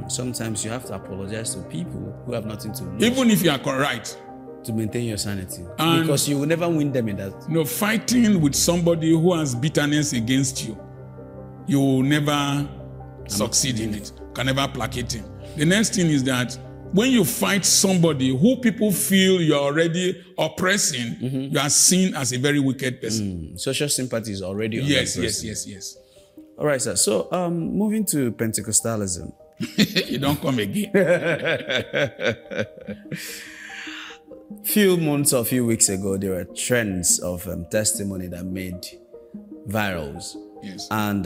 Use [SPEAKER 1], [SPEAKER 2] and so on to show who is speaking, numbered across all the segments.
[SPEAKER 1] Sometimes you have to apologize to people who have nothing to lose.
[SPEAKER 2] Even if you are correct.
[SPEAKER 1] To maintain your sanity.
[SPEAKER 2] And
[SPEAKER 1] because you will never win them in that.
[SPEAKER 2] Fighting with somebody who has bitterness against you, you will never succeed in it. Can never placate him. The next thing is that when you fight somebody who people feel you are already oppressing, you are seen as a very wicked person.
[SPEAKER 1] Social sympathy is already on
[SPEAKER 2] yes,
[SPEAKER 1] that person.
[SPEAKER 2] yes.
[SPEAKER 1] All right, sir. So, moving to Pentecostalism.
[SPEAKER 2] You don't come again.
[SPEAKER 1] Few months or few weeks ago, there were trends of testimony that made virals.
[SPEAKER 2] Yes.
[SPEAKER 1] And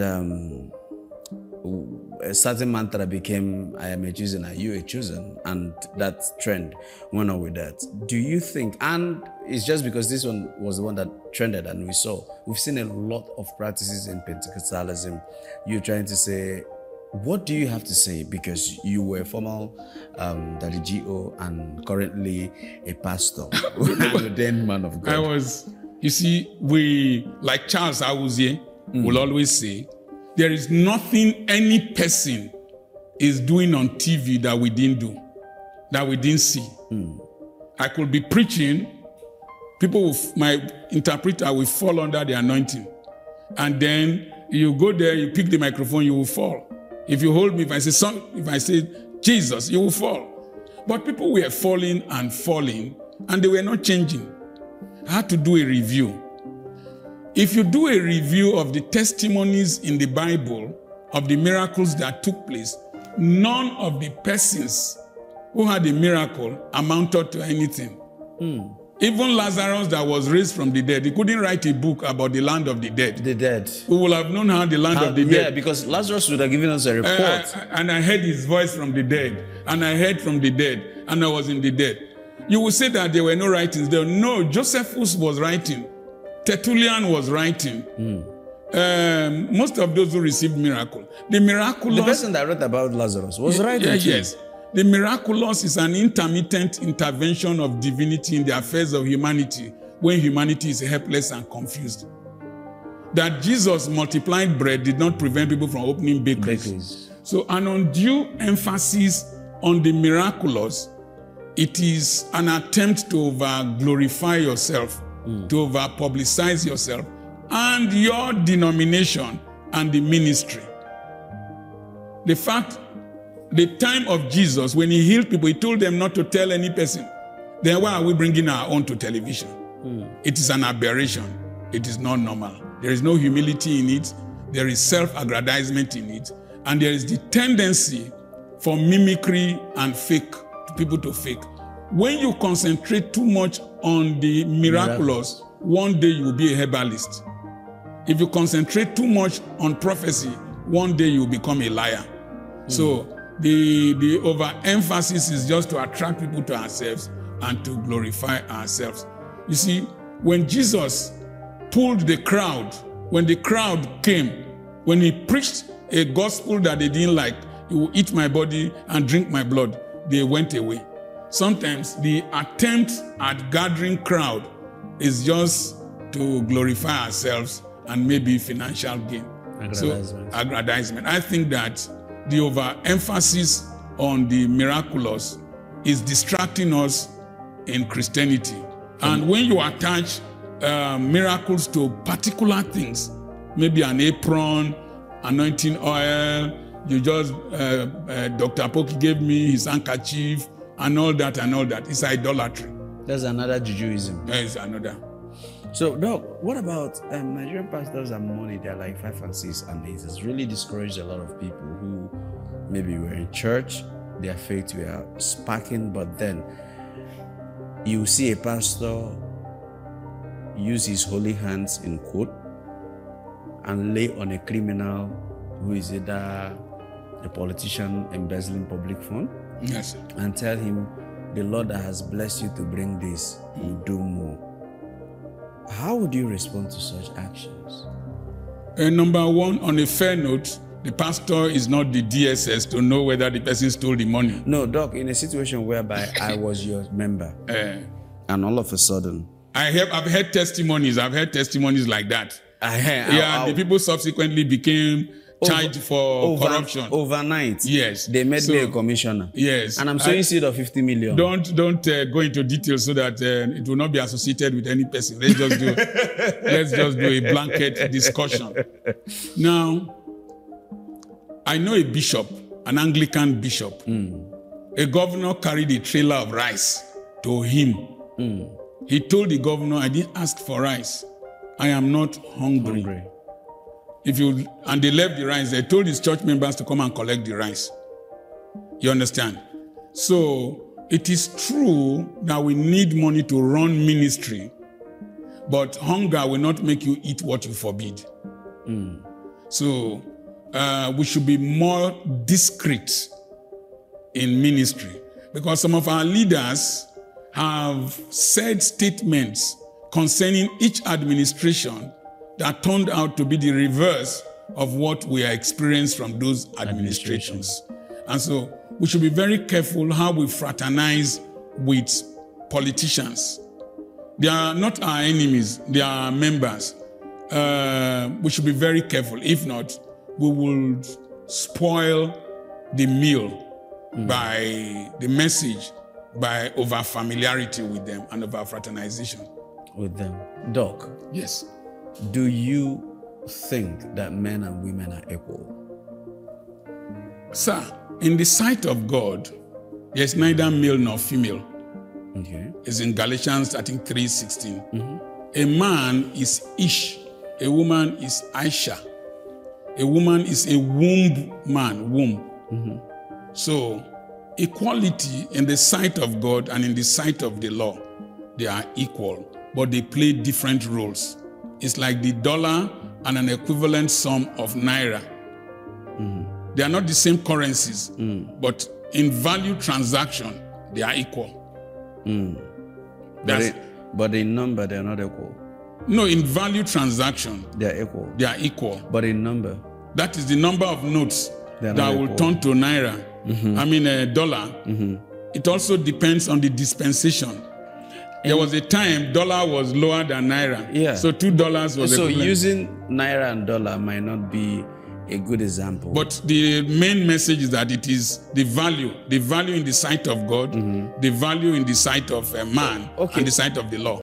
[SPEAKER 1] a certain mantra became, I am a chosen, are you a chosen? And that trend went on with that. Do you think, and it's just because this one was the one that trended and we've seen a lot of practices in Pentecostalism. You're trying to say, what do you have to say? Because you were a former GO and currently a pastor, an ordained man of God.
[SPEAKER 2] You see, we, like Charles Awuzie will always say, there is nothing any person is doing on TV that we didn't do, that we didn't see. I could be preaching, my interpreter will fall under the anointing. And then you go there, you pick the microphone, you will fall. If you hold me, if I say Jesus, you will fall. But people were falling, and they were not changing. I had to do a review. If you do a review of the testimonies in the Bible, of the miracles that took place, none of the persons who had a miracle amounted to anything. Even Lazarus that was raised from the dead, he couldn't write a book about the land of the dead.
[SPEAKER 1] The dead.
[SPEAKER 2] We will have known how the land of the dead.
[SPEAKER 1] Yeah, because Lazarus would have given us a report.
[SPEAKER 2] And I heard his voice from the dead. And I heard from the dead. And I was in the dead. You will say that there were no writings there. No, Josephus was writing. Tertullian was writing. Most of those who received miracle. The miraculous...
[SPEAKER 1] The person that wrote about Lazarus was writing too.
[SPEAKER 2] Yes. The miraculous is an intermittent intervention of divinity in the affairs of humanity when humanity is helpless and confused. That Jesus multiplied bread did not prevent people from opening bakeries. So an undue emphasis on the miraculous, it is an attempt to over-glorify yourself, to over-publicize yourself, and your denomination and the ministry. The time of Jesus, when he healed people, he told them not to tell any person. Then why are we bringing our own to television? It is an aberration. It is not normal. There is no humility in it. There is self-aggrandizement in it. And there is the tendency for mimicry and people to fake. When you concentrate too much on the miraculous, one day you will be a herbalist. If you concentrate too much on prophecy, one day you will become a liar. So the overemphasis is just to attract people to ourselves and to glorify ourselves. You see, when Jesus pulled the crowd, when the crowd came, when he preached a gospel that they didn't like, you will eat my body and drink my blood, they went away. Sometimes the attempt at gathering crowd is just to glorify ourselves and maybe financial gain.
[SPEAKER 1] Aggrandizement.
[SPEAKER 2] So, aggrandizement. I think that the overemphasis on the miraculous is distracting us in Christianity. And when you attach miracles to particular things, maybe an apron, anointing oil, you just, Dr. Poki gave me his handkerchief, and all that, it's idolatry.
[SPEAKER 1] That's another Jujuism.
[SPEAKER 2] It's another.
[SPEAKER 1] So, Doc, what about Nigerian pastors and money? They're like 5 and 6, and it has really discouraged a lot of people who maybe were in church, their faith were sparking, but then you see a pastor use his holy hands, in quote, and lay on a criminal who is either a politician embezzling public fund,
[SPEAKER 2] yes,
[SPEAKER 1] and tell him, the Lord that has blessed you to bring this will do more. How would you respond to such actions?
[SPEAKER 2] Number one, on a fair note, the pastor is not the DSS to know whether the person stole the money.
[SPEAKER 1] No, Doc, in a situation whereby I was your member, and all of a sudden...
[SPEAKER 2] I've heard testimonies like that. The people subsequently became charged for corruption.
[SPEAKER 1] Overnight.
[SPEAKER 2] Yes.
[SPEAKER 1] They made me a commissioner.
[SPEAKER 2] Yes.
[SPEAKER 1] And I'm sowing seed of 50 million.
[SPEAKER 2] Don't go into details so that it will not be associated with any person. Let's just do a blanket discussion. Now, I know a bishop, an Anglican bishop. A governor carried a trailer of rice to him. He told the governor, I didn't ask for rice. I am not hungry. And they left the rice. They told his church members to come and collect the rice. You understand? So it is true that we need money to run ministry, but hunger will not make you eat what you forbid. So we should be more discreet in ministry, because some of our leaders have said statements concerning each administration that turned out to be the reverse of what we are experiencing from those administrations. And so we should be very careful how we fraternize with politicians. They are not our enemies, they are our members. We should be very careful. If not, we will spoil the meal by the message, by over familiarity with them and over fraternization
[SPEAKER 1] with them. Doc.
[SPEAKER 2] Yes.
[SPEAKER 1] Do you think that men and women are equal?
[SPEAKER 2] Sir, in the sight of God, there's neither male nor female.
[SPEAKER 1] Okay.
[SPEAKER 2] It's in Galatians, I think, 3:16. A man is Ish, a woman is Aisha. A woman is a womb man, womb. So, equality in the sight of God and in the sight of the law, they are equal, but they play different roles. It's like the dollar and an equivalent sum of naira. They are not the same currencies, but in value transaction, they are equal.
[SPEAKER 1] But in number, they are not equal.
[SPEAKER 2] No, in value transaction,
[SPEAKER 1] they are equal.
[SPEAKER 2] They are equal.
[SPEAKER 1] But in number,
[SPEAKER 2] that is the number of notes that will turn to naira. I mean, a dollar. It also depends on the dispensation. There was a time dollar was lower than naira.
[SPEAKER 1] Yeah.
[SPEAKER 2] So $2 was
[SPEAKER 1] so using naira and dollar might not be a good example.
[SPEAKER 2] But the main message is that it is the value in the sight of God, the value in the sight of a man, and the sight of the law.